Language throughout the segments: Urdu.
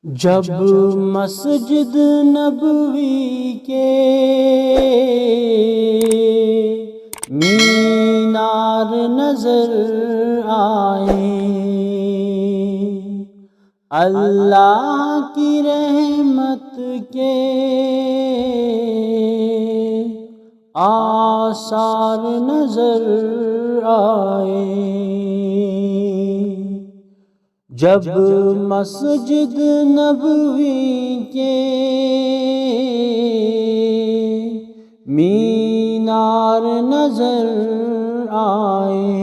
جب مسجد نبوی کے مینار نظر آئے، اللہ کی رحمت کے آثار نظر آئے۔ جب مسجد نبوی کے مینار نظر آئے،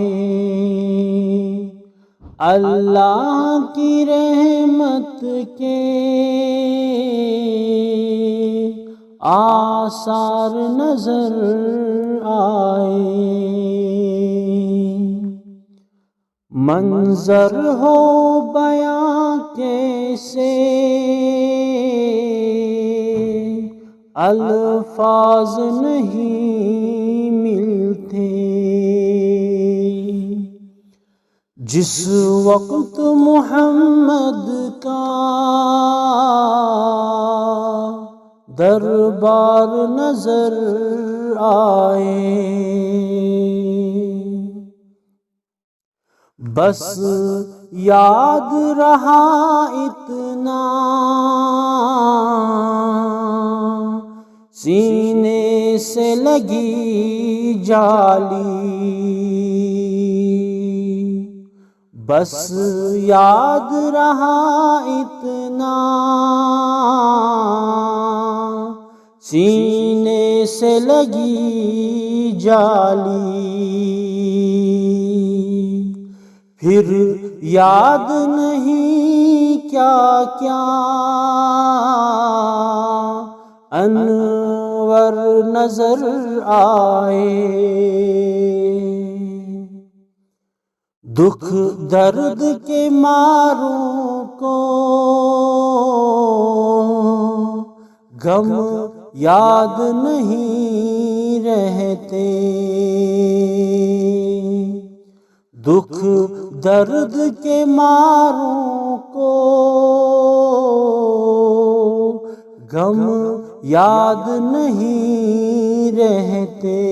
اللہ کی رحمت کے آثار نظر آئے۔ منظر ہو بیاں کیسے الفاظ نہیں ملتے، جس وقت محمد کا دربار نظر آئے، بس یاد رہا اتنا سینے سے لگی جالی، بس یاد رہا اتنا سینے سے لگی جالی، پھر یاد نہیں کیا کیا انور نظر آئے۔ دکھ درد کے ماروں کو غم یاد نہیں رہتے، دکھ درد کے ماروں کو غم یاد نہیں رہتے،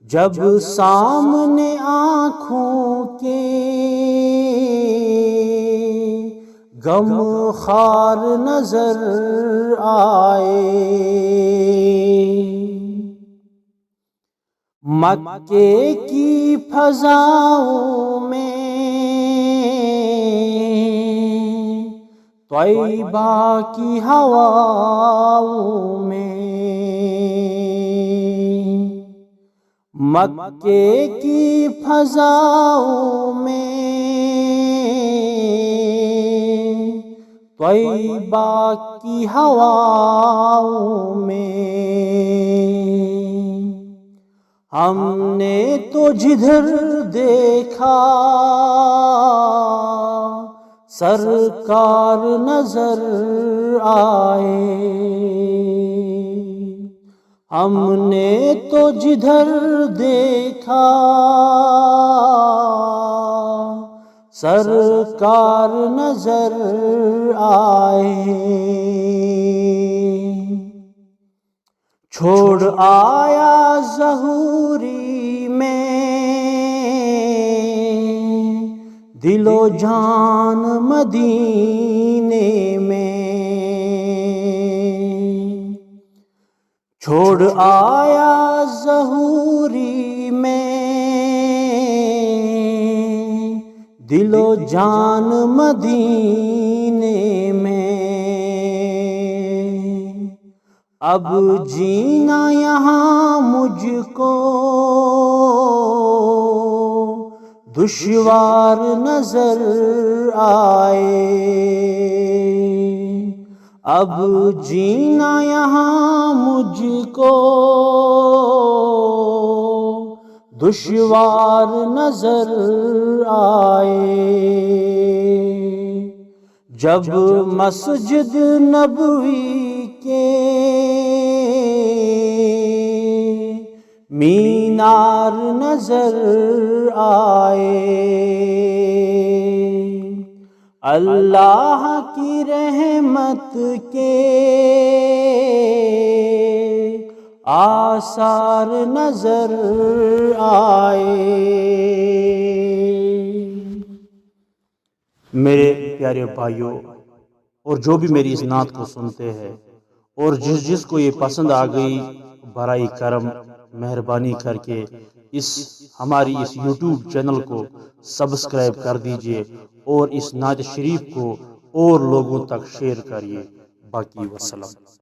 جب سامنے آنکھوں کے غم خوار نظر آئے۔ مکے کی فضاؤں میں طیبہ کی ہواؤں میں، مکے کی فضاؤں میں طیبہ کی ہواؤں میں، ہم نے تو جدھر دیکھا سرکار نظر آئے، ہم نے تو جدھر دیکھا سرکار نظر آئے، چھوڑ آیا ظہوری میں دل و جان مدینے میں، چھوڑ آیا ظہوری میں دل و جان مدینے میں، اب جینا یہاں مجھ کو دشوار نظر آئے، اب جینا یہاں مجھ کو دشوار نظر آئے۔ جب مسجد نبوی کے مینار نظر آئے، اللہ کی رحمت کے آثار نظر آئے۔ میرے پیارے بھائیوں، اور جو بھی میری اس نعت کو سنتے ہیں اور جس کو یہ پسند آ گئی، برائے کرم مہربانی کر کے ہماری اس یوٹیوب چینل کو سبسکرائب کر دیجئے اور اس نعت شریف کو اور لوگوں تک شیئر کریے۔ باقی وسلام۔